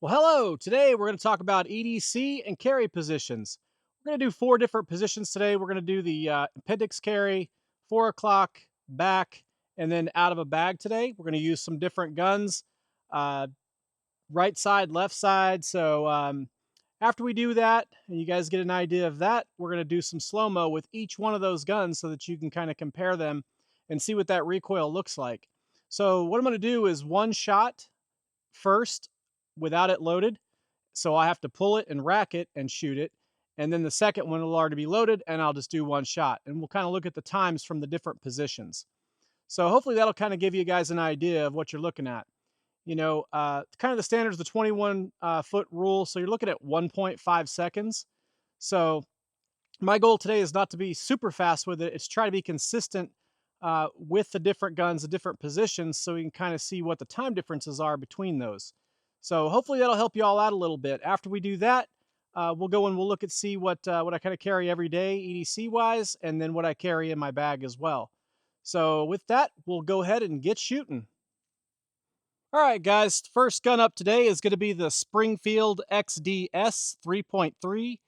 Well, hello. Today we're going to talk about EDC and carry positions. We're going to do four different positions today. We're going to do the appendix carry, 4 o'clock, back, and then out of a bag today. We're going to use some different guns, uh, right side, left side. So after we do that, and you guys get an idea of that, we're going to do some slow-mo with each one of those guns so that you can kind of compare them and see what that recoil looks like. So what I'm going to do is one shot first without it loaded. So I have to pull it and rack it and shoot it. And then the second one will already be loaded and I'll just do one shot. And we'll kind of look at the times from the different positions. So hopefully that'll kind of give you guys an idea of what you're looking at. Kind of the standard is the 21 foot rule. So you're looking at 1.5 seconds. So my goal today is not to be super fast with it. It's try to be consistent with the different guns, the different positions, so you can kind of see what the time differences are between those. So hopefully that'll help you all out a little bit. After we do that, we'll go and we'll look at see what I kind of carry every day, EDC wise, and then what I carry in my bag as well. So with that, we'll go ahead and get shooting. All right, guys. First gun up today is going to be the Springfield XDs 3.3.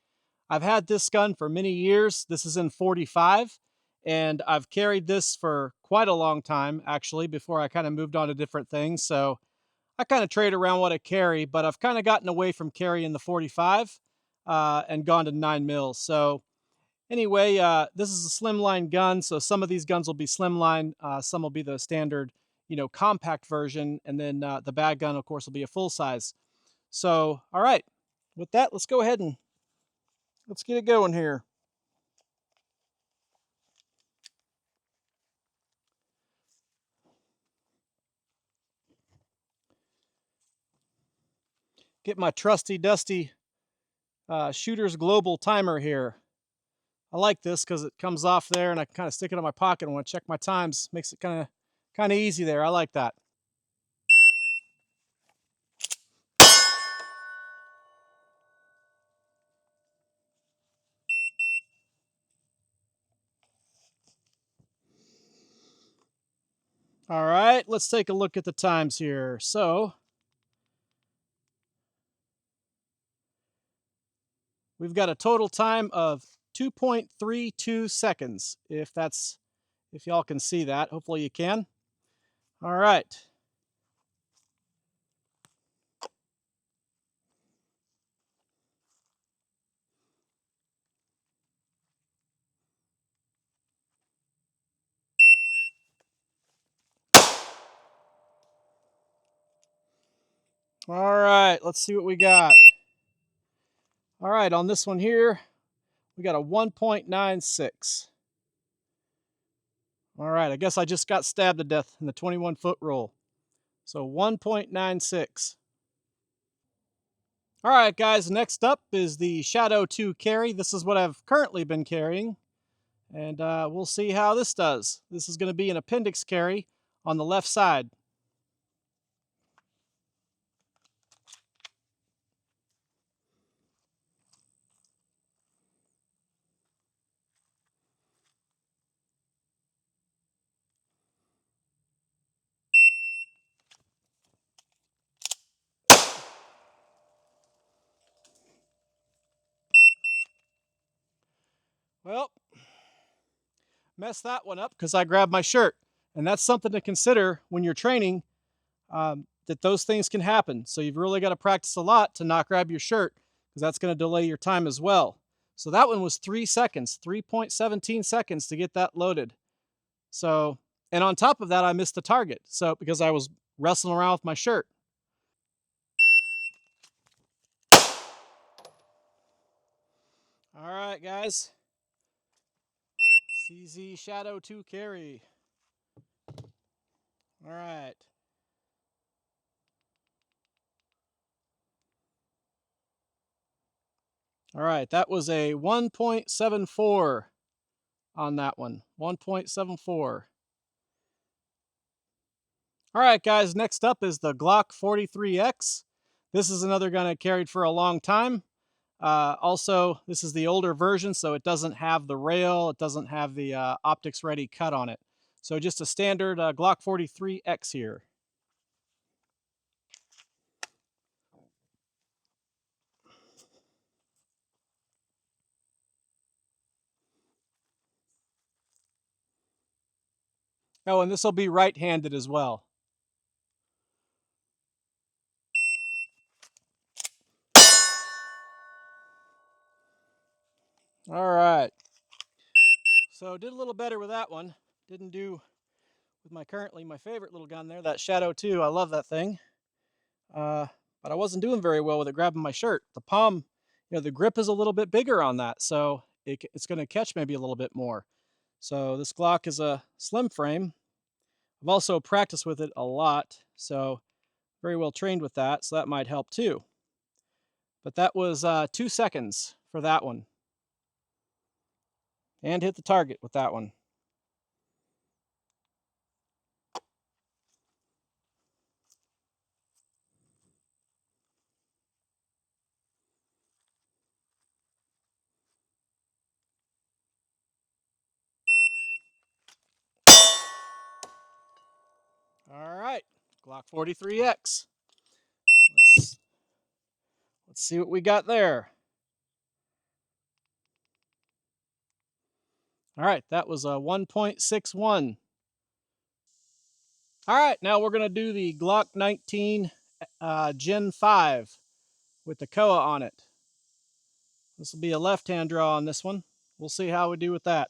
I've had this gun for many years. This is in 45, and I've carried this for quite a long time, actually, before I kind of moved on to different things. So I kind of trade around what I carry, but I've kind of gotten away from carrying the 45 and gone to 9 mils. So anyway, this is a slimline gun. So some of these guns will be slimline. Some will be the standard, compact version. And then the bag gun, of course, will be a full size. So, all right, with that, let's go ahead and let's get it going here. Get my trusty dusty Shooter's Global timer here. I like this because it comes off there and I kind of stick it in my pocket and want to check my times. Makes it kind of easy there. I like that. All right, let's take a look at the times here. So we've got a total time of 2.32 seconds. If y'all can see that, hopefully you can. All right. All right, let's see what we got. All right, on this one here, we got a 1.96. All right, I guess I just got stabbed to death in the 21 foot rule. So 1.96. All right, guys, next up is the Shadow 2 carry. This is what I've currently been carrying, and we'll see how this does. This is going to be an appendix carry on the left side. Well, messed that one up because I grabbed my shirt. And that's something to consider when you're training, that those things can happen. So you've really got to practice a lot to not grab your shirt because that's going to delay your time as well. So that one was 3 seconds, 3.17 seconds to get that loaded. So, and on top of that, I missed the target. So because I was wrestling around with my shirt. All right, guys. CZ Shadow 2 carry. All right. All right, that was a 1.74 on that one. 1.74. All right, guys, next up is the Glock 43X. This is another gun I carried for a long time. Also, this is the older version, so it doesn't have the rail. It doesn't have the optics ready cut on it. So just a standard Glock 43X here. Oh, and this will be right-handed as well. All right. So did a little better with that one. Didn't do with my currently my favorite little gun there, that Shadow 2. I love that thing. But I wasn't doing very well with it grabbing my shirt. The palm, the grip is a little bit bigger on that, so it's going to catch maybe a little bit more. So this Glock is a slim frame. I've also practiced with it a lot, so very well trained with that, so that might help too. But that was 2 seconds for that one. And hit the target with that one. All right, Glock 43X. Let's see what we got there. All right, that was a 1.61. All right, now we're going to do the Glock 19 Gen 5 with the Koa on it. This will be a left-hand draw on this one. We'll see how we do with that.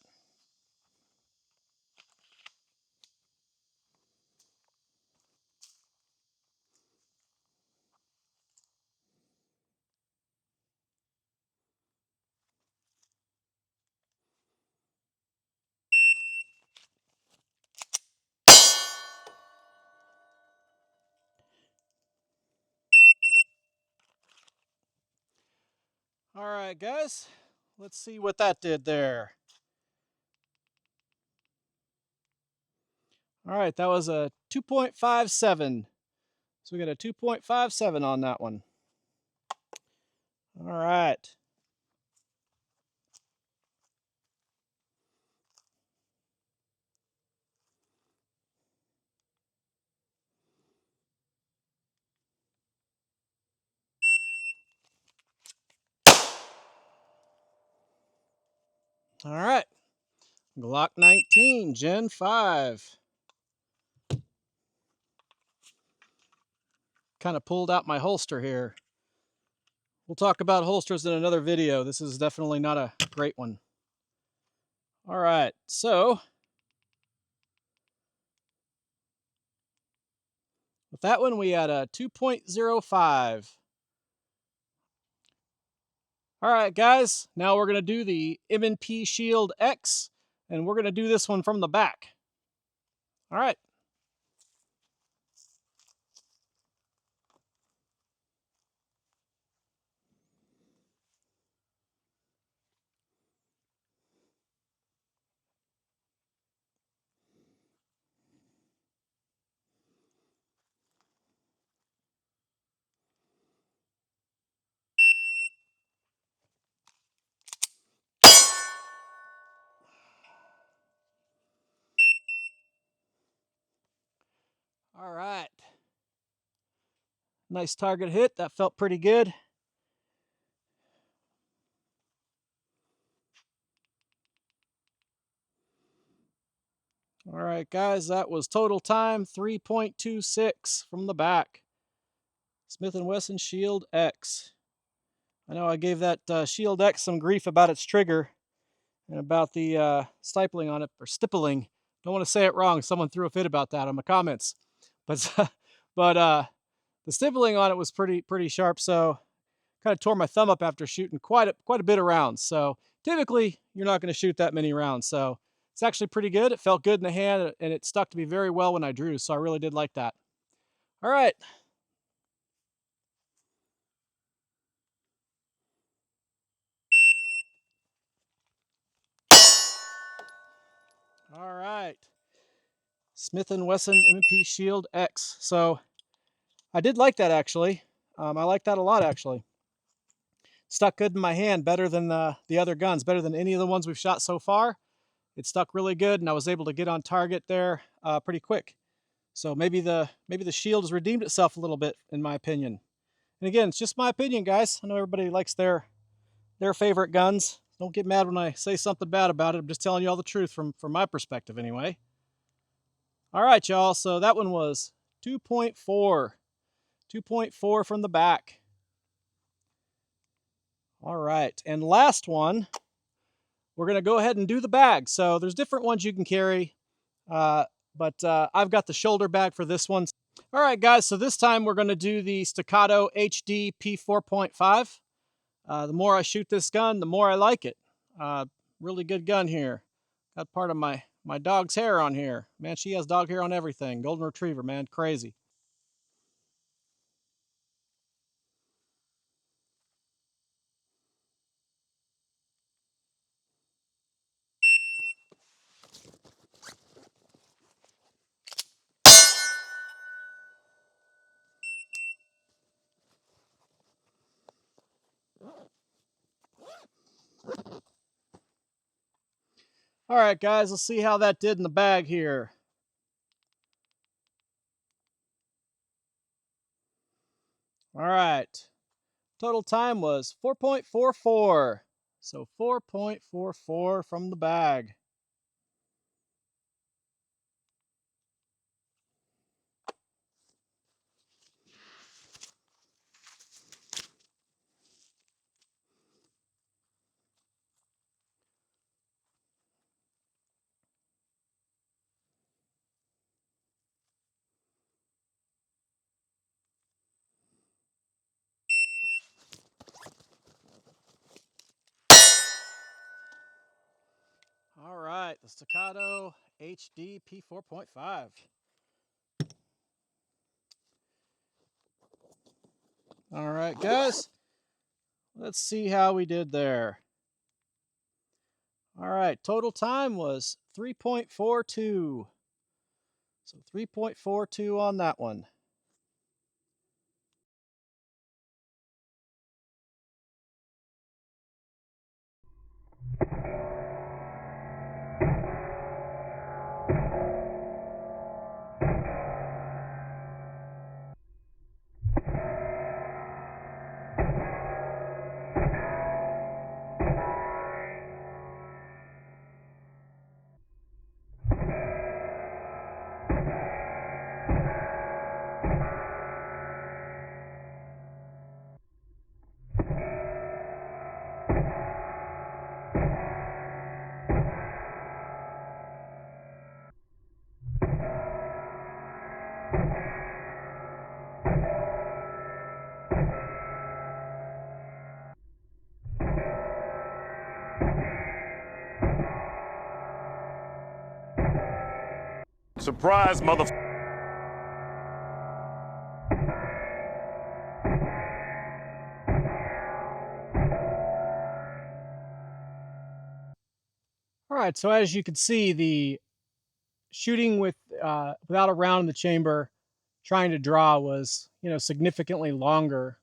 All right, guys, let's see what that did there. All right, that was a 2.57. So we got a 2.57 on that one. All right. All right. Glock 19 Gen 5. Kind of pulled out my holster here. We'll talk about holsters in another video. This is definitely not a great one. All right, so with that one, we had a 2.05. All right, guys, now we're going to do the M&P Shield X, and we're going to do this one from the back. All right. All right. Nice target hit. That felt pretty good. All right, guys, that was total time 3.26 from the back. Smith & Wesson Shield X. I know I gave that Shield X some grief about its trigger and about the stippling on it, or stippling. Don't want to say it wrong. Someone threw a fit about that on my comments. But the stippling on it was pretty sharp, so kind of tore my thumb up after shooting quite a bit of rounds. So typically you're not going to shoot that many rounds. So it's actually pretty good. It felt good in the hand, and it stuck to me very well when I drew. So I really did like that. All right. All right. Smith & Wesson M&P Shield X. So I did like that, actually. I like that a lot, actually. Stuck good in my hand, better than the other guns, better than any of the ones we've shot so far. It stuck really good, and I was able to get on target there pretty quick. So maybe the shield has redeemed itself a little bit, in my opinion. And again, it's just my opinion, guys. I know everybody likes their favorite guns. Don't get mad when I say something bad about it. I'm just telling you all the truth from my perspective, anyway. All right, y'all. So that one was 2.4. 2.4 from the back. All right. And last one, we're going to go ahead and do the bag. So there's different ones you can carry, uh, but I've got the shoulder bag for this one. All right, guys. So this time we're going to do the Staccato HD P 4.5. The more I shoot this gun, the more I like it. Really good gun here. Got part of my dog's hair on here. Man, she has dog hair on everything. Golden Retriever, man, crazy. All right, guys, let's see how that did in the bag here. All right. Total time was 4.44. So 4.44 from the bag. All right, the Staccato HD P 4.5. All right, guys, let's see how we did there. All right, total time was 3.42. So 3.42 on that one. Surprise, mother. All right, so as you can see, the shooting without a round in the chamber, trying to draw was significantly longer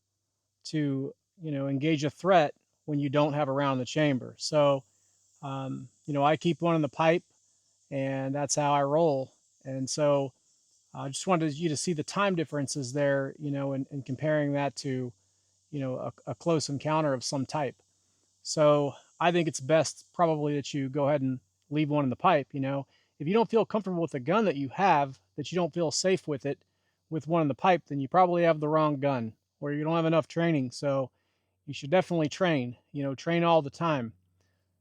to engage a threat when you don't have a round in the chamber. So I keep one in the pipe, and that's how I roll. And so I just wanted you to see the time differences there, and comparing that to a close encounter of some type. So I think it's best probably that you go ahead and leave one in the pipe. If you don't feel comfortable with the gun that you have, that you don't feel safe with it, with one in the pipe, then you probably have the wrong gun, or you don't have enough training. So you should definitely train. Train all the time.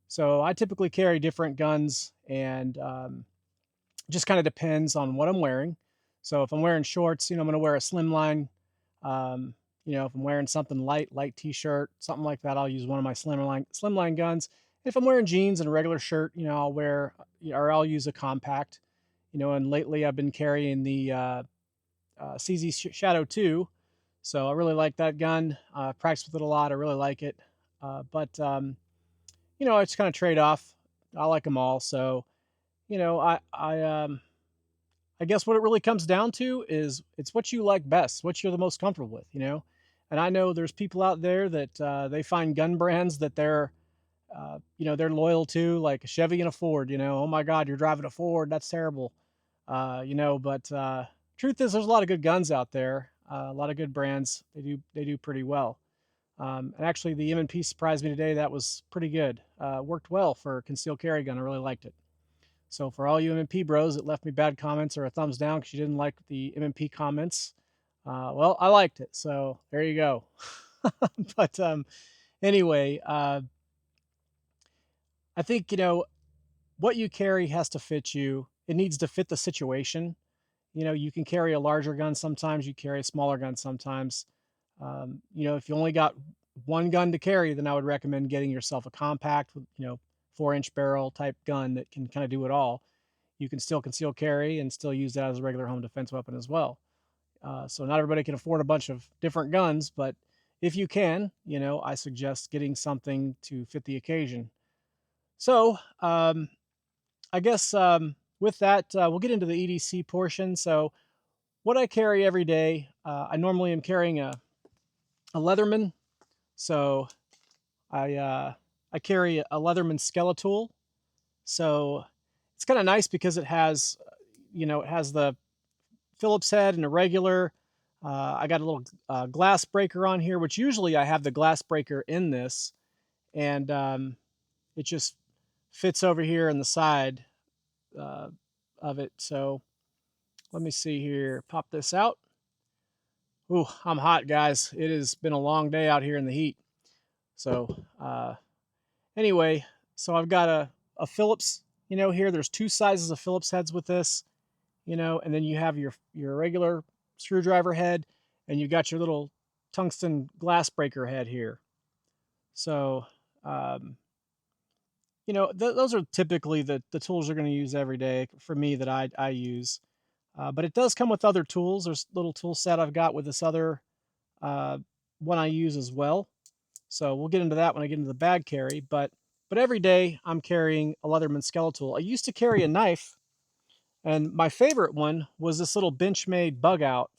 So I typically carry different guns, and just kind of depends on what I'm wearing. So if I'm wearing shorts, I'm going to wear a slimline. Um, if I'm wearing something light t-shirt, something like that, I'll use one of my slimline guns. If I'm wearing jeans and a regular shirt, I'll use a compact. And lately I've been carrying the CZ Shadow 2. So I really like that gun. Practice with it a lot. I really like it. But it's kind of trade off. I like them all. So, I guess what it really comes down to is it's what you like best, what you're the most comfortable with. And I know there's people out there that they find gun brands that they're loyal to, like a Chevy and a Ford. Oh my God, you're driving a Ford, that's terrible. But truth is, there's a lot of good guns out there, a lot of good brands. They do pretty well. And actually, the M&P surprised me today. That was pretty good. Worked well for a concealed carry gun. I really liked it. So for all you MMP bros that left me bad comments or a thumbs down because you didn't like the MMP comments, well, I liked it. So there you go. But anyway, I think, what you carry has to fit you. It needs to fit the situation. You can carry a larger gun sometimes, you carry a smaller gun sometimes. If you only got one gun to carry, then I would recommend getting yourself a compact with, 4-inch barrel type gun that can kind of do it all. You can still conceal carry and still use that as a regular home defense weapon as well. So not everybody can afford a bunch of different guns, but if you can, I suggest getting something to fit the occasion. So I guess with that, we'll get into the EDC portion. So what I carry every day, I normally am carrying a Leatherman. So I carry a Leatherman Skeletal. So it's kind of nice because it has the Phillips head and a regular. I got a little glass breaker on here, which usually I have the glass breaker in this, and it just fits over here in the side uh, of it. So let me see here. Pop this out. Ooh, I'm hot, guys. It has been a long day out here in the heat. So anyway, so I've got a Phillips. Here there's two sizes of Phillips heads with this. And then you have your regular screwdriver head, and you got your little tungsten glass breaker head here. So, those are typically the tools you're going to use every day for me that I use. But it does come with other tools. There's a little tool set I've got with this other uh, one I use as well. So we'll get into that when I get into the bag carry. But every day I'm carrying a Leatherman Skeletal. I used to carry a knife, and my favorite one was this little Benchmade Bug Out.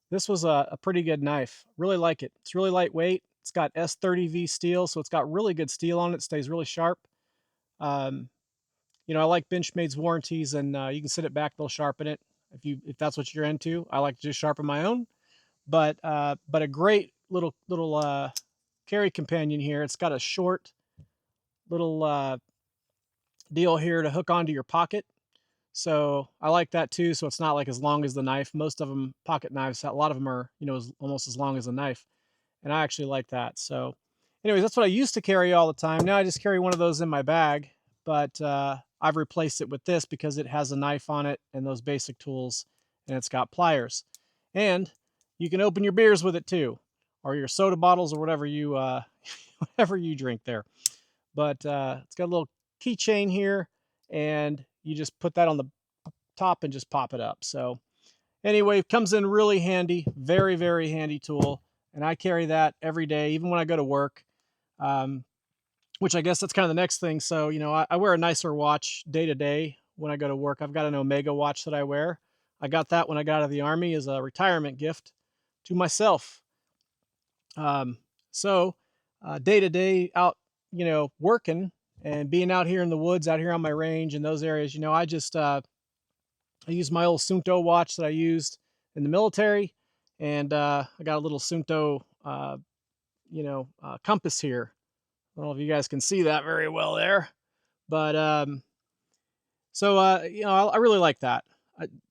This was a pretty good knife. Really like it. It's really lightweight. It's got S30V steel, so it's got really good steel on it. It stays really sharp. Um, I like Benchmade's warranties, and you can sit it back; they'll sharpen it if that's what you're into. I like to just sharpen my own, but a great little carry companion here. It's got a short little deal here to hook onto your pocket. So I like that too. So it's not like as long as the knife. Most of them pocket knives, a lot of them are, almost as long as a knife. And I actually like that. So anyways, that's what I used to carry all the time. Now I just carry one of those in my bag, but I've replaced it with this because it has a knife on it and those basic tools, and it's got pliers. And you can open your beers with it too, or your soda bottles or whatever you whatever you drink there. But it's got a little keychain here, and you just put that on the top and just pop it up. So anyway, it comes in really handy, very, very handy tool. And I carry that every day, even when I go to work, um, which I guess that's kind of the next thing. So, I wear a nicer watch day to day when I go to work. I've got an Omega watch that I wear. I got that when I got out of the Army as a retirement gift to myself. So, day to day out, working and being out here in the woods, out here on my range in those areas, I use my old Sunto watch that I used in the military, and I got a little Sunto, compass here. I don't know if you guys can see that very well there, but so I really like that.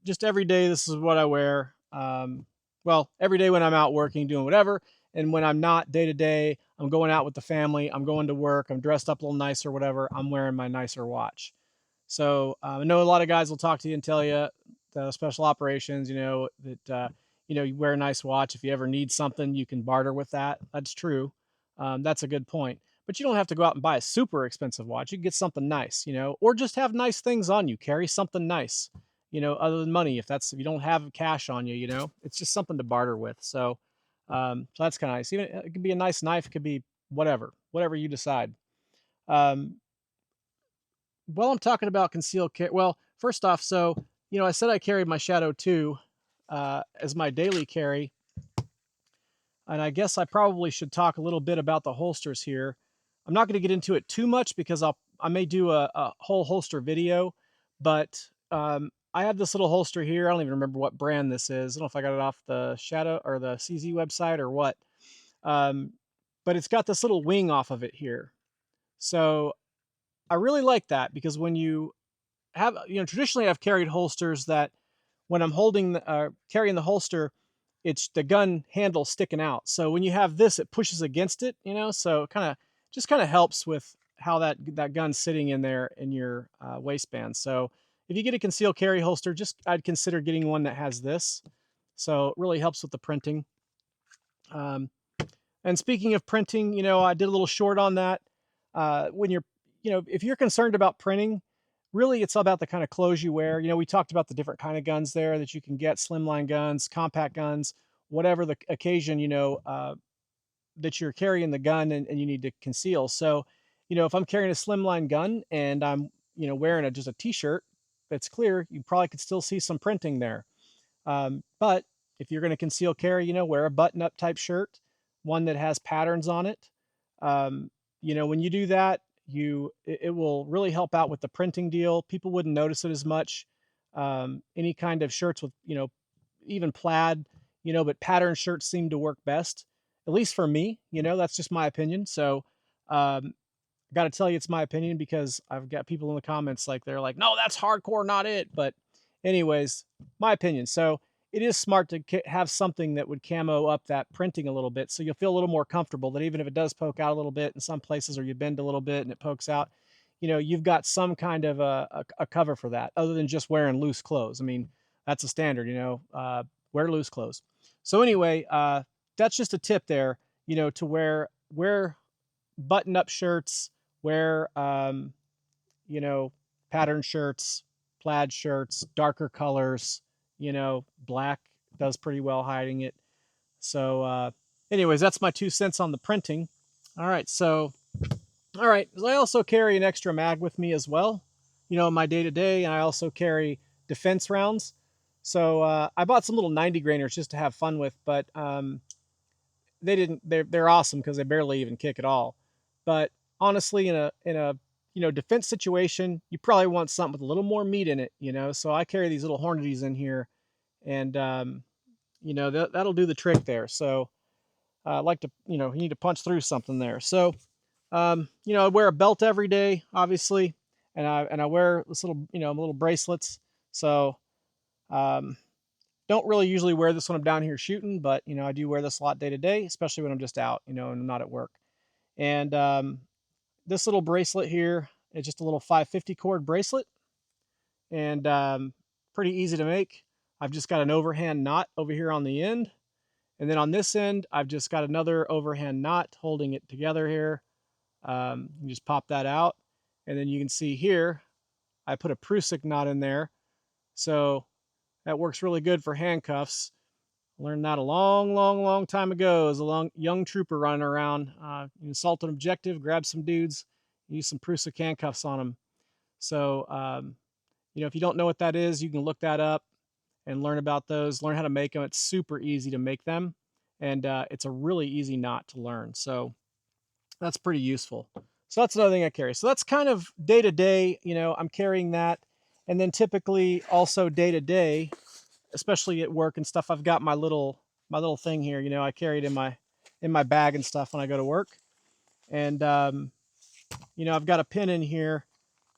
Just every day, this is what I wear. Well, every day when I'm out working, doing whatever, and when I'm not day to day, I'm going out with the family. I'm going to work. I'm dressed up a little nicer, whatever. I'm wearing my nicer watch. So I know a lot of guys will talk to you and tell you the special operations, that you wear a nice watch. If you ever need something, you can barter with that. That's true. That's a good point. But you don't have to go out and buy a super expensive watch. You can get something nice, or just have nice things on you. Carry something nice, other than money. If you don't have cash on you, it's just something to barter with. So that's kind of nice. Even it could be a nice knife. It could be whatever you decide. Um, well, I'm talking about concealed carry. Well, first off, so I said I carried my Shadow 2 as my daily carry, and I guess I probably should talk a little bit about the holsters here. I'm not going to get into it too much because I may do a whole holster video, but I have this little holster here. I don't even remember what brand this is. I don't know if I got it off the Shadow or the CZ website or what. Um, but it's got this little wing off of it here. So I really like that because when you have, traditionally I've carried holsters that when I'm carrying the holster, it's the gun handle sticking out. So when you have this, it pushes against it, so it kind of helps with how that gun's sitting in there in your waistband. So if you get a concealed carry holster, I'd consider getting one that has this. So it really helps with the printing. Um, and speaking of printing, I did a little short on that. When you're, if you're concerned about printing, really it's all about the kind of clothes you wear. We talked about the different kind of guns there that you can get: slimline guns, compact guns, whatever the occasion, that you're carrying the gun and you need to conceal. So, if I'm carrying a slimline gun and I'm, wearing just a t-shirt that's clear, you probably could still see some printing there. But if you're going to conceal carry, wear a button-up type shirt, one that has patterns on it. When you do that, it will really help out with the printing deal. People wouldn't notice it as much. Any kind of shirts with, even plaid, but pattern shirts seem to work best, at least for me. That's just my opinion. So, got to tell you, it's my opinion because I've got people in the comments they're like, no, that's hardcore, not it. But anyways, my opinion. So it is smart to have something that would camo up that printing a little bit, so you'll feel a little more comfortable that even if it does poke out a little bit in some places, or you bend a little bit and it pokes out, you've got some kind of a cover for that, other than just wearing loose clothes. I mean, that's a standard, wear loose clothes. So anyway, that's just a tip there, to wear button-up shirts, wear pattern shirts, plaid shirts, darker colors. Black does pretty well hiding it. So anyways, that's my 2 cents on the printing. All right, I also carry an extra mag with me as well, in my day-to-day, and I also carry defense rounds. So I bought some little 90 grainers just to have fun with, but they're awesome because they barely even kick at all. But honestly, in a defense situation, you probably want something with a little more meat in it, so I carry these little Hornadies in here, and that'll do the trick there. So I like to, you need to punch through something there. So I wear a belt every day, obviously, and I wear this little bracelets. So don't really usually wear this when I'm down here shooting, but I do wear this a lot day to day, especially when I'm just out, and I'm not at work. And this little bracelet here is just a little 550 cord bracelet, and pretty easy to make. I've just got an overhand knot over here on the end, and then on this end I've just got another overhand knot holding it together here. You just pop that out, and then you can see here I put a Prusik knot in there, so that works really good for handcuffs. Learned that a long time ago as a young trooper running around. Assault an objective, grab some dudes, use some Prusik handcuffs on them. So, if you don't know what that is, you can look that up and learn about those, learn how to make them. It's super easy to make them, and it's a really easy knot to learn. So that's pretty useful. So that's another thing I carry. So that's kind of day to day, I'm carrying that. And then typically also day to day, especially at work and stuff, I've got my little thing here, I carry it in my bag and stuff when I go to work. And I've got a pin in here,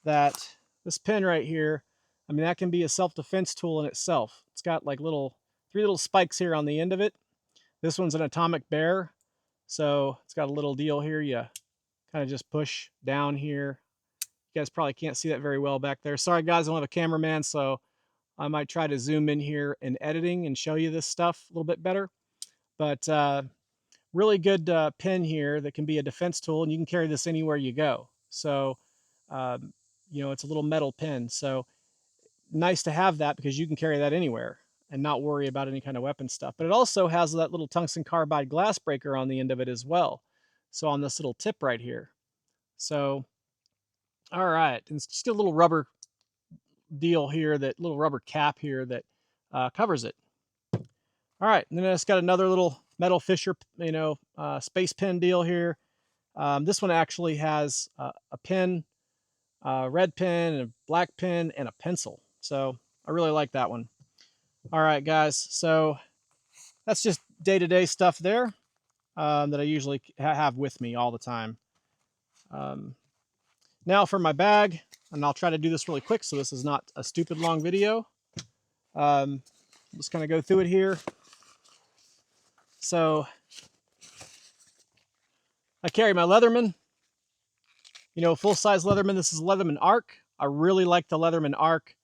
that this pin right here, I mean, that can be a self-defense tool in itself. It's got like three little spikes here on the end of it. This one's an atomic bear, so it's got a little deal here. You kind of just push down here. You guys probably can't see that very well back there. Sorry guys, I don't have a cameraman, so I might try to zoom in here in editing and show you this stuff a little bit better. But really good pin here that can be a defense tool, and you can carry this anywhere you go. So it's a little metal pin, so nice to have that because you can carry that anywhere and not worry about any kind of weapon stuff. But it also has that little tungsten carbide glass breaker on the end of it as well, so on this little tip right here. So all right, and it's just a little rubber deal here, that little rubber cap here that covers it. All right, and then it's got another little metal Fisher, space pin deal here. This one actually has a pin, red pin, and a black pin, and a pencil. So I really like that one. All right, guys. So that's just day-to-day stuff there that I usually have with me all the time. Now for my bag. and I'll try to do this really quick so this is not a stupid long video. Just kind of go through it here. So I carry my Leatherman, you know, full-size Leatherman. This is Leatherman Arc. I really like the Leatherman Arc.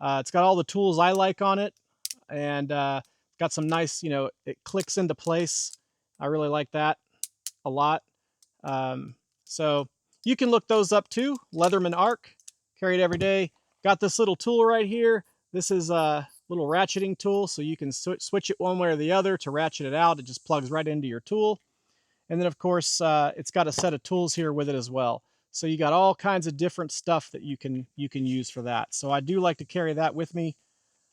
It's got all the tools I like on it, and got some nice, you know, it clicks into place. I really like that a lot. So you can look those up too. Leatherman Arc, carry it every day. Got this little tool right here. This is a little ratcheting tool, so you can switch it one way or the other to ratchet it out. It just plugs right into your tool. And then of course, it's got a set of tools here with it as well. So you got all kinds of different stuff that you can use for that. So I do like to carry that with me.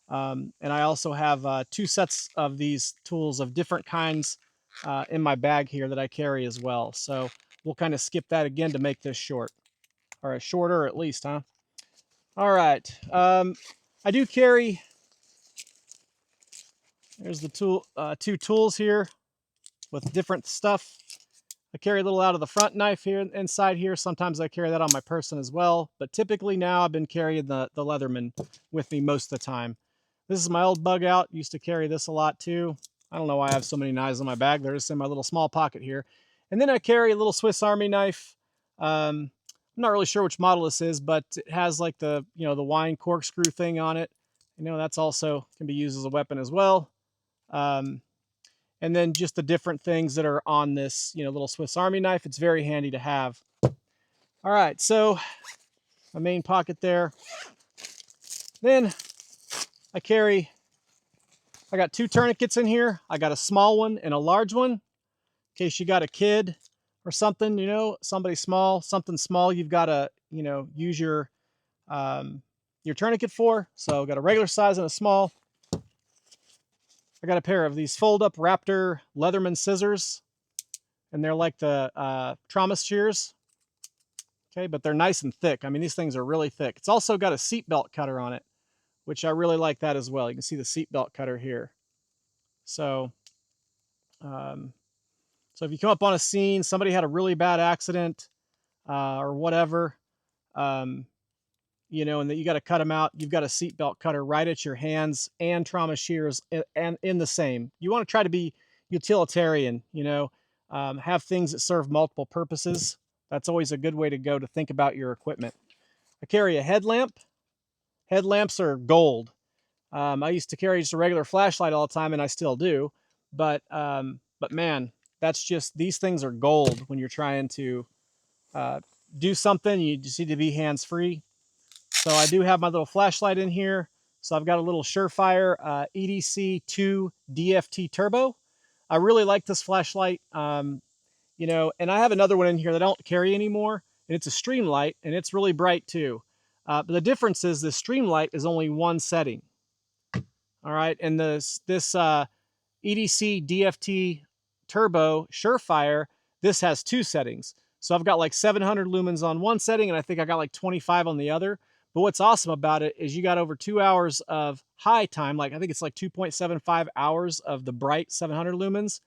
And I also have 2 sets of these tools of different kinds in my bag here that I carry as well. So we'll kind of skip that again to make this short, or shorter at least, huh? All right. I do carry, there's the tool, 2 tools here with different stuff. I carry a little out of the front knife here inside here. Sometimes I carry that on my person as well, but typically now I've been carrying the Leatherman with me most of the time. This is my old bug out. Used to carry this a lot too. I don't know why I have so many knives in my bag. They're just in my little small pocket here. And then I carry a little Swiss Army knife. I'm not really sure which model this is, but it has like the, you know, the wine corkscrew thing on it. You know, that's also can be used as a weapon as well. And then just the different things that are on this, you know, little Swiss Army knife. It's very handy to have. All right, so my main pocket there. Then I got 2 tourniquets in here. I got a small one and a large one in case you got a kid or something, you know, somebody small, something small you've got to, you know, use your tourniquet for. So got a regular size and a small. I got a pair of these fold-up Raptor Leatherman scissors, and they're like the trauma shears. Okay, but they're nice and thick. I mean, these things are really thick. It's also got a seatbelt cutter on it, which I really like that as well. You can see the seatbelt cutter here. So, so if you come up on a scene, somebody had a really bad accident or whatever, you know, and that you got to cut them out, you've got a seatbelt cutter right at your hands and trauma shears and in the same. You want to try to be utilitarian, you know, have things that serve multiple purposes. That's always a good way to go to think about your equipment. I carry a headlamp. Headlamps are gold. I used to carry just a regular flashlight all the time, and I still do. But man, that's just, these things are gold when you're trying to do something. You just need to be hands-free. So I do have my little flashlight in here. So I've got a little Surefire EDC 2 DFT Turbo. I really like this flashlight, you know, and I have another one in here that I don't carry anymore. And it's a stream light, and it's really bright too. But the difference is the stream light is only 1 setting. All right, and this EDC DFT Turbo Surefire, this has 2 settings. So I've got like 700 lumens on one setting, and I think I got like 25 on the other. But what's awesome about it is you got over 2 hours of high time, like I think it's like 2.75 hours of the bright 700 lumens.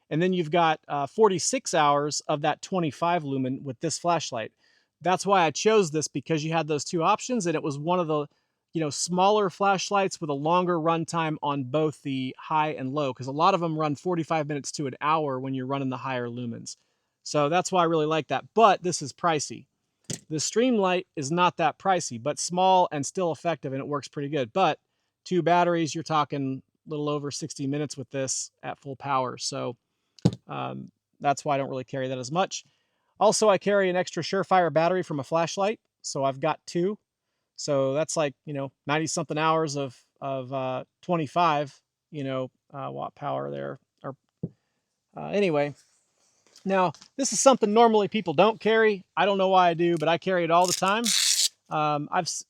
And then you've got 46 hours of that 25 lumen with this flashlight. That's why I chose this, because you had those 2 options, and it was one of the, you know, smaller flashlights with a longer run time on both the high and low, because a lot of them run 45 minutes to an hour when you're running the higher lumens. So that's why I really like that. But this is pricey. The Streamlight is not that pricey, but small and still effective, and it works pretty good. But 2 batteries, you're talking a little over 60 minutes with this at full power. So that's why I don't really carry that as much. Also, I carry an extra Surefire battery from a flashlight. So I've got 2. So that's like, you know, 90 something hours of 25, you know, watt power there. Or anyway, now this is something normally people don't carry. I don't know why I do, but I carry it all the time.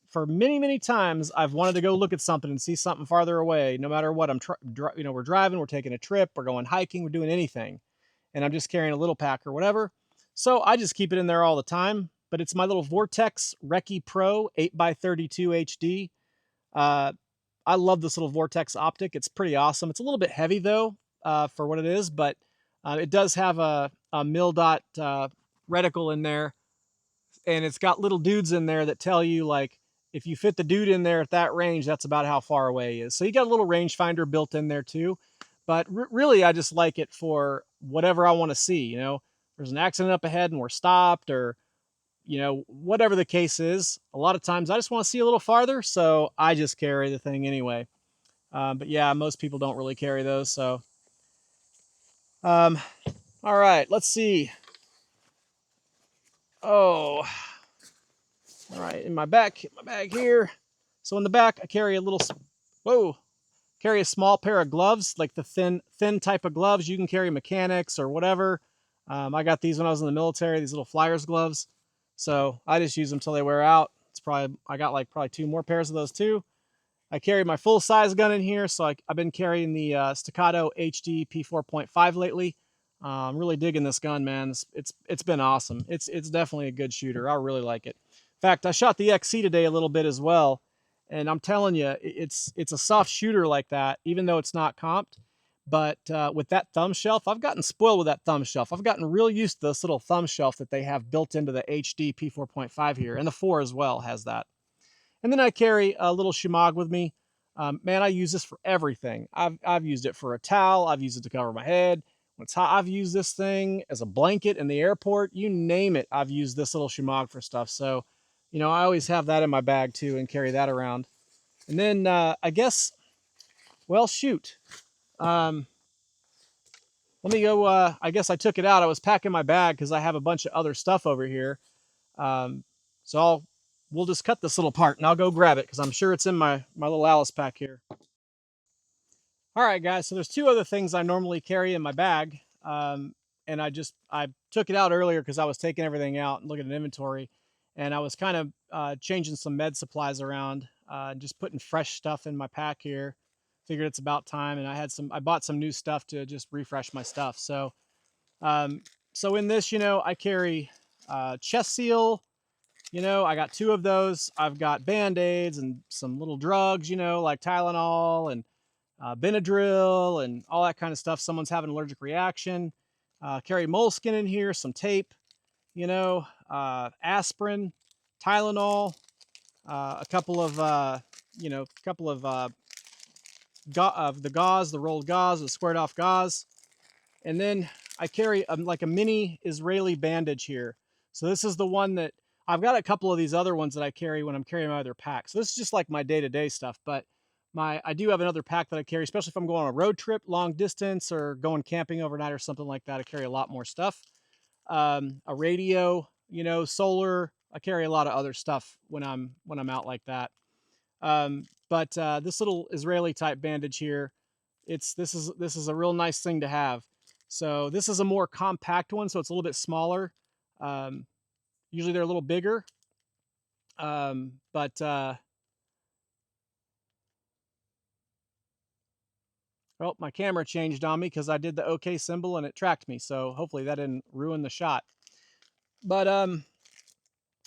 For many times I've wanted to go look at something and see something farther away. No matter what, you know, we're driving, we're taking a trip, we're going hiking, we're doing anything, and I'm just carrying a little pack or whatever. So I just keep it in there all the time. But it's my little Vortex Recce Pro 8x32 HD. I love this little Vortex optic. It's pretty awesome. It's a little bit heavy though for what it is, but it does have a mil dot reticle in there, and it's got little dudes in there that tell you like if you fit the dude in there at that range, that's about how far away he is. So you got a little rangefinder built in there too. But really, I just like it for whatever I want to see. You know, there's an accident up ahead and we're stopped, or you know, whatever the case is. A lot of times, I just want to see a little farther, so I just carry the thing anyway. But yeah, most people don't really carry those. So, um, all right, let's see. Oh, all right, in my bag here. So in the back, I carry a little. Whoa, carry a small pair of gloves, like the thin type of gloves. You can carry mechanics or whatever. I got these when I was in the military. These little flyers gloves. So I just use them till they wear out. It's probably I got like probably 2 more pairs of those too. I carry my full size gun in here, so I've been carrying the Staccato HD P 4.5 lately. I'm really digging this gun, man. It's been awesome. It's definitely a good shooter. I really like it. In fact, I shot the XC today a little bit as well, and I'm telling you, it's a soft shooter like that, even though it's not comped. But with that thumb shelf, I've gotten spoiled with that thumb shelf. I've gotten real used to this little thumb shelf that they have built into the HD P 4.5 here, and the 4 as well has that. And then I carry a little shemagh with me. Man, I use this for everything. I've used it for a towel. I've used it to cover my head. When it's hot, I've used this thing as a blanket in the airport. You name it, I've used this little shemagh for stuff. So, you know, I always have that in my bag too and carry that around. And then I guess, well, shoot. Um, Let me go. I guess I took it out. I was packing my bag because I have a bunch of other stuff over here. Um, so we'll just cut this little part and I'll go grab it because I'm sure it's in my little Alice pack here. All right, guys. So there's 2 other things I normally carry in my bag, and I took it out earlier because I was taking everything out and looking at inventory, and I was kind of changing some med supplies around, just putting fresh stuff in my pack here. Figured it's about time, and I bought some new stuff to just refresh my stuff. Um, so in this, you know, I carry chest seal. You know, I got 2 of those. I've got Band-Aids and some little drugs, you know, like Tylenol and Benadryl and all that kind of stuff. Someone's having an allergic reaction. Carry moleskin in here, some tape, you know, aspirin, Tylenol, a couple of, you know, a couple of the gauze, the rolled gauze, the squared off gauze. And then I carry like a mini Israeli bandage here. So this is the one that I've got a couple of these other ones that I carry when I'm carrying my other pack. So this is just like my day-to-day stuff, but I do have another pack that I carry, especially if I'm going on a road trip, long distance, or going camping overnight or something like that. I carry a lot more stuff. A radio, you know, solar. I carry a lot of other stuff when I'm out like that. But this little Israeli type bandage here, this is a real nice thing to have. So this is a more compact one, so it's a little bit smaller. Um, Usually they're a little bigger. But well, my camera changed on me because I did the OK symbol and it tracked me. So hopefully that didn't ruin the shot. But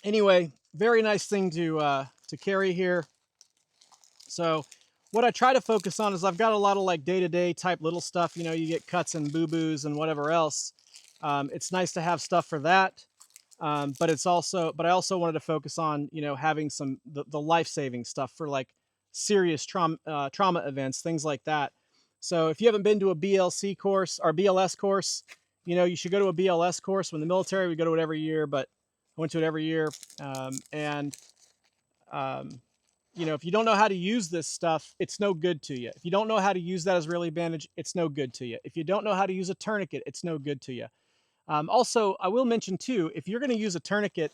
anyway, very nice thing to carry here. So what I try to focus on is I've got a lot of like day-to-day type little stuff. You know, you get cuts and boo-boos and whatever else. It's nice to have stuff for that. But I also wanted to focus on, you know, having the life-saving stuff for like serious trauma events, things like that. So if you haven't been to a BLC course or BLS course, you know, you should go to a BLS course. When the military, we go to it every year, but I went to it every year. And um, you know, if you don't know how to use this stuff, it's no good to you. If you don't know how to use that Israeli bandage, it's no good to you. If you don't know how to use a tourniquet, it's no good to you. Also, I will mention too, if you're going to use a tourniquet,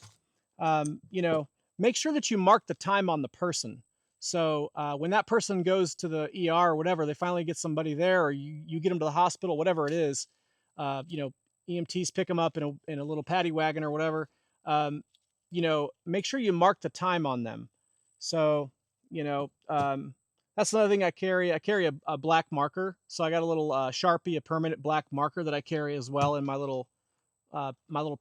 you know, make sure that you mark the time on the person. So when that person goes to the ER or whatever, they finally get somebody there, or you get them to the hospital, whatever it is, you know, EMTs pick them up in a little paddy wagon or whatever. Um, you know, make sure you mark the time on them. So, you know, that's another thing I carry. I carry a black marker. So I got a little Sharpie, a permanent black marker that I carry as well in my little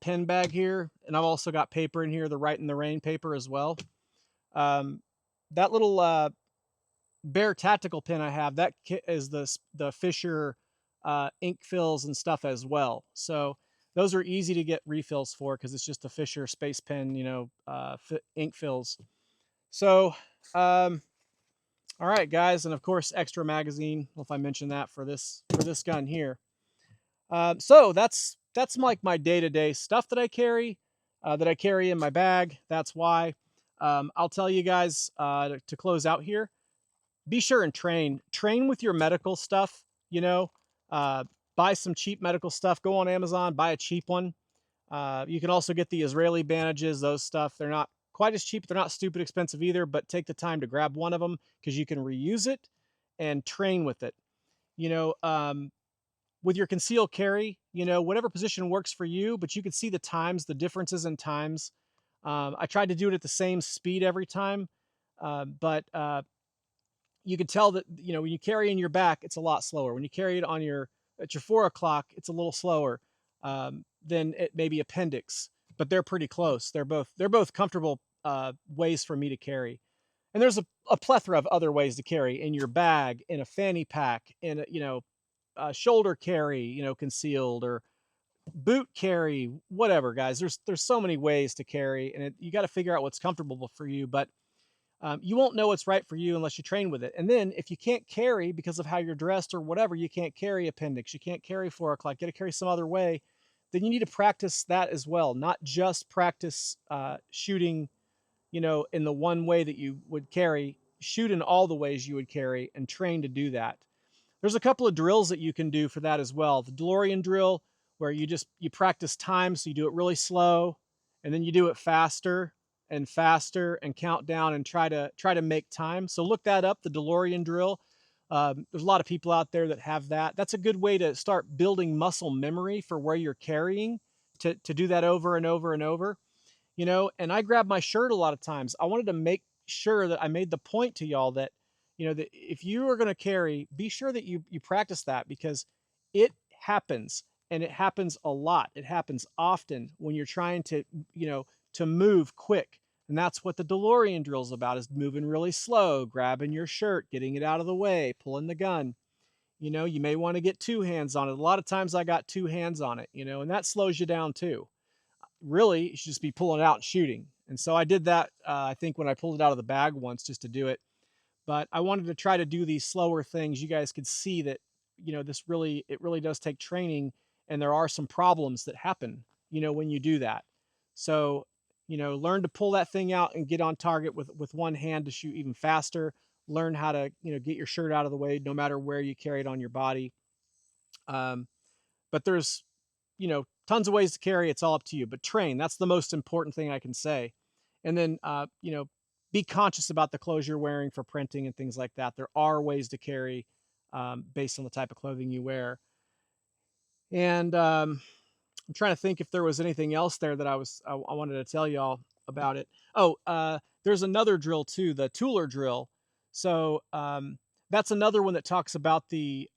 pen bag here. And I've also got paper in here, the Write in the Rain paper as well. That little Bear tactical pen I have, is the Fisher ink fills and stuff as well. So Those are easy to get refills for because it's just a Fisher Space Pen, ink fills. So, all right, guys, and of course, extra magazine. I don't know if I mentioned that for this gun here. So that's like my day-to-day stuff that I carry in my bag. That's why. I'll tell you guys to close out here. Be sure and train with your medical stuff. Uh, buy some cheap medical stuff. Go on Amazon, buy a cheap one. You can also get the Israeli bandages. Those stuff, they're not quite as cheap. They're not stupid expensive either, but take the time to grab one of them because you can reuse it and train with it. You know, um, with your concealed carry, whatever position works for you, but you can see the differences in times. I tried to do it at the same speed every time, but you can tell that, when you carry in your back, it's a lot slower. When you carry it at your 4 o'clock, it's a little slower than it maybe appendix, but they're pretty close. They're both comfortable ways for me to carry. And there's a plethora of other ways to carry in your bag, in a fanny pack, in a shoulder carry, concealed, or boot carry, whatever, guys. There's so many ways to carry, and you got to figure out what's comfortable for you. But you won't know what's right for you unless you train with it. And then if you can't carry because of how you're dressed or whatever, you can't carry appendix, you can't carry 4 o'clock, you got to carry some other way. Then you need to practice that as well, not just practice shooting, in the one way that you would carry. Shoot in all the ways you would carry and train to do that. There's a couple of drills that you can do for that as well. The DeLorean drill, where you practice time, so you do it really slow, and then you do it faster and faster and count down and try to make time. So look that up, the DeLorean drill. There's a lot of people out there that have that. That's a good way to start building muscle memory for where you're carrying, to do that over and over and over. And I grab my shirt a lot of times. I wanted to make sure that I made the point to y'all that, that if you are going to carry, be sure that you practice that, because it happens, and it happens a lot. It happens often when you're trying to move quick. And that's what the DeLorean drill is about, is moving really slow, grabbing your shirt, getting it out of the way, pulling the gun. You may want to get two hands on it. A lot of times I got two hands on it, and that slows you down too. Really, you should just be pulling it out and shooting. And so I did that, I think, when I pulled it out of the bag once, just to do it. But I wanted to try to do these slower things. You guys could see that, it really does take training, and there are some problems that happen, when you do that. So, learn to pull that thing out and get on target with one hand to shoot even faster. Learn how to, get your shirt out of the way, no matter where you carry it on your body. But there's, tons of ways to carry. It's all up to you, but train. That's the most important thing I can say. And then, be conscious about the clothes you're wearing for printing and things like that. There are ways to carry based on the type of clothing you wear. And I'm trying to think if there was anything else there that I wanted to tell y'all about it. Oh, there's another drill too, the Tooler drill. So that's another one that talks about the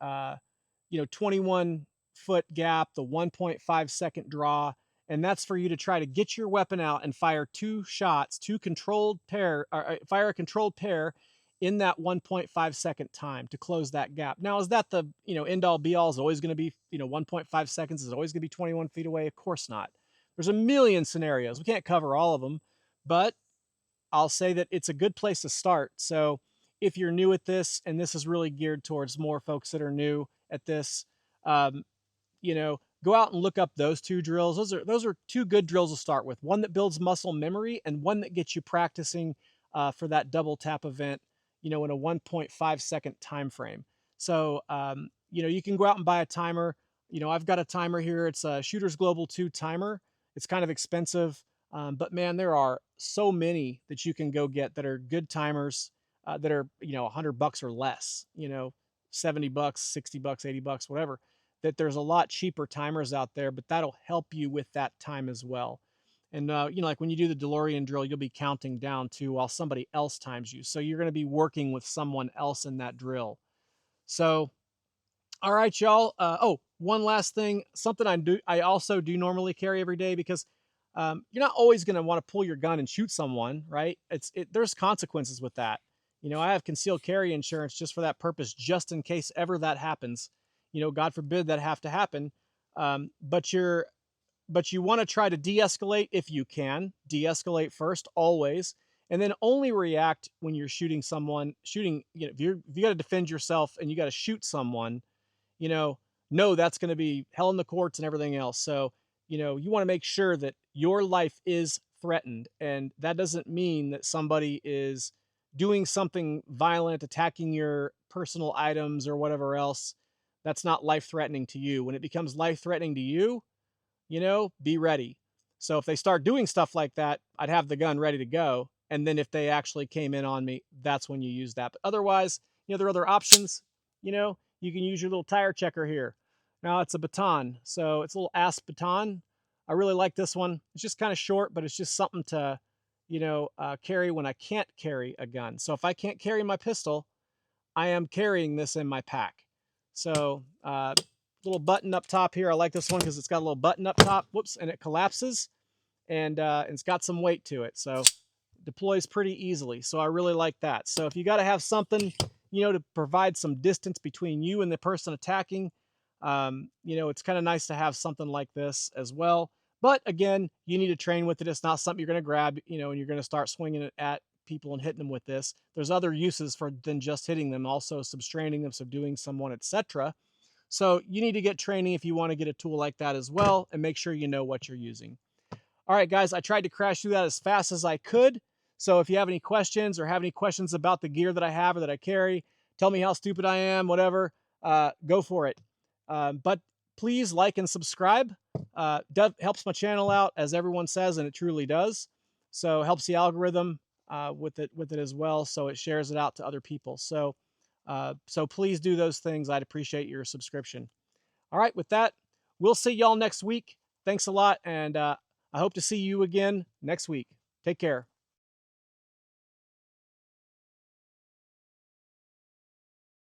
21-foot gap, the 1.5-second draw, and that's for you to try to get your weapon out and fire two shots, fire a controlled pair in that 1.5-second time to close that gap. Now, is that the end all be all? Is always going to be 1.5 seconds? Is always going to be 21 feet away? Of course not. There's a million scenarios. We can't cover all of them, but I'll say that it's a good place to start. So if you're new at this, and this is really geared towards more folks that are new at this, um, go out and look up those two drills. Those are two good drills to start with. One that builds muscle memory, and one that gets you practicing for that double tap event, in a 1.5-second time frame. So, you can go out and buy a timer. I've got a timer here. It's a Shooters Global 2 timer. It's kind of expensive, but man, there are so many that you can go get that are good timers that are, $100 or less, $70, $60, $80, whatever. That there's a lot cheaper timers out there, but that'll help you with that time as well. And, like when you do the DeLorean drill, you'll be counting down too while somebody else times you. So you're going to be working with someone else in that drill. So, all right, y'all. One last thing, something I also do normally carry every day, because you're not always going to want to pull your gun and shoot someone, right? There's consequences with that. I have concealed carry insurance just for that purpose, just in case ever that happens. God forbid that have to happen. But but you want to try to de-escalate if you can. De-escalate first, always, and then only react when you're shooting someone. Shooting, if you got to defend yourself and you got to shoot someone, you know that's going to be hell in the courts and everything else. So, you want to make sure that your life is threatened. And that doesn't mean that somebody is doing something violent, attacking your personal items or whatever else. That's not life threatening to you. When it becomes life threatening to you, be ready. So if they start doing stuff like that, I'd have the gun ready to go. And then if they actually came in on me, that's when you use that. But otherwise, there are other options. You can use your little tire checker here. Now it's a baton. So it's a little ass baton. I really like this one. It's just kind of short, but it's just something to, carry when I can't carry a gun. So if I can't carry my pistol, I am carrying this in my pack. So, little button up top here. I like this one because it's got a little button up top. Whoops, and it collapses, and it's got some weight to it. So deploys pretty easily. So I really like that. So if you got to have something, to provide some distance between you and the person attacking, it's kind of nice to have something like this as well. But again, you need to train with it. It's not something you're going to grab, and you're going to start swinging it at people and hitting them with this. There's other uses for than just hitting them, also substraining them, subduing someone, etc. So you need to get training if you want to get a tool like that as well, and make sure you know what you're using. All right, guys, I tried to crash through that as fast as I could. So if you have any questions or have any questions about the gear that I have or that I carry, tell me how stupid I am, whatever, go for it. But please like and subscribe. Helps my channel out, as everyone says, and it truly does. So helps the algorithm with it as well. So it shares it out to other people. So please do those things. I'd appreciate your subscription. All right, with that, we'll see y'all next week. Thanks a lot, and I hope to see you again next week. Take care.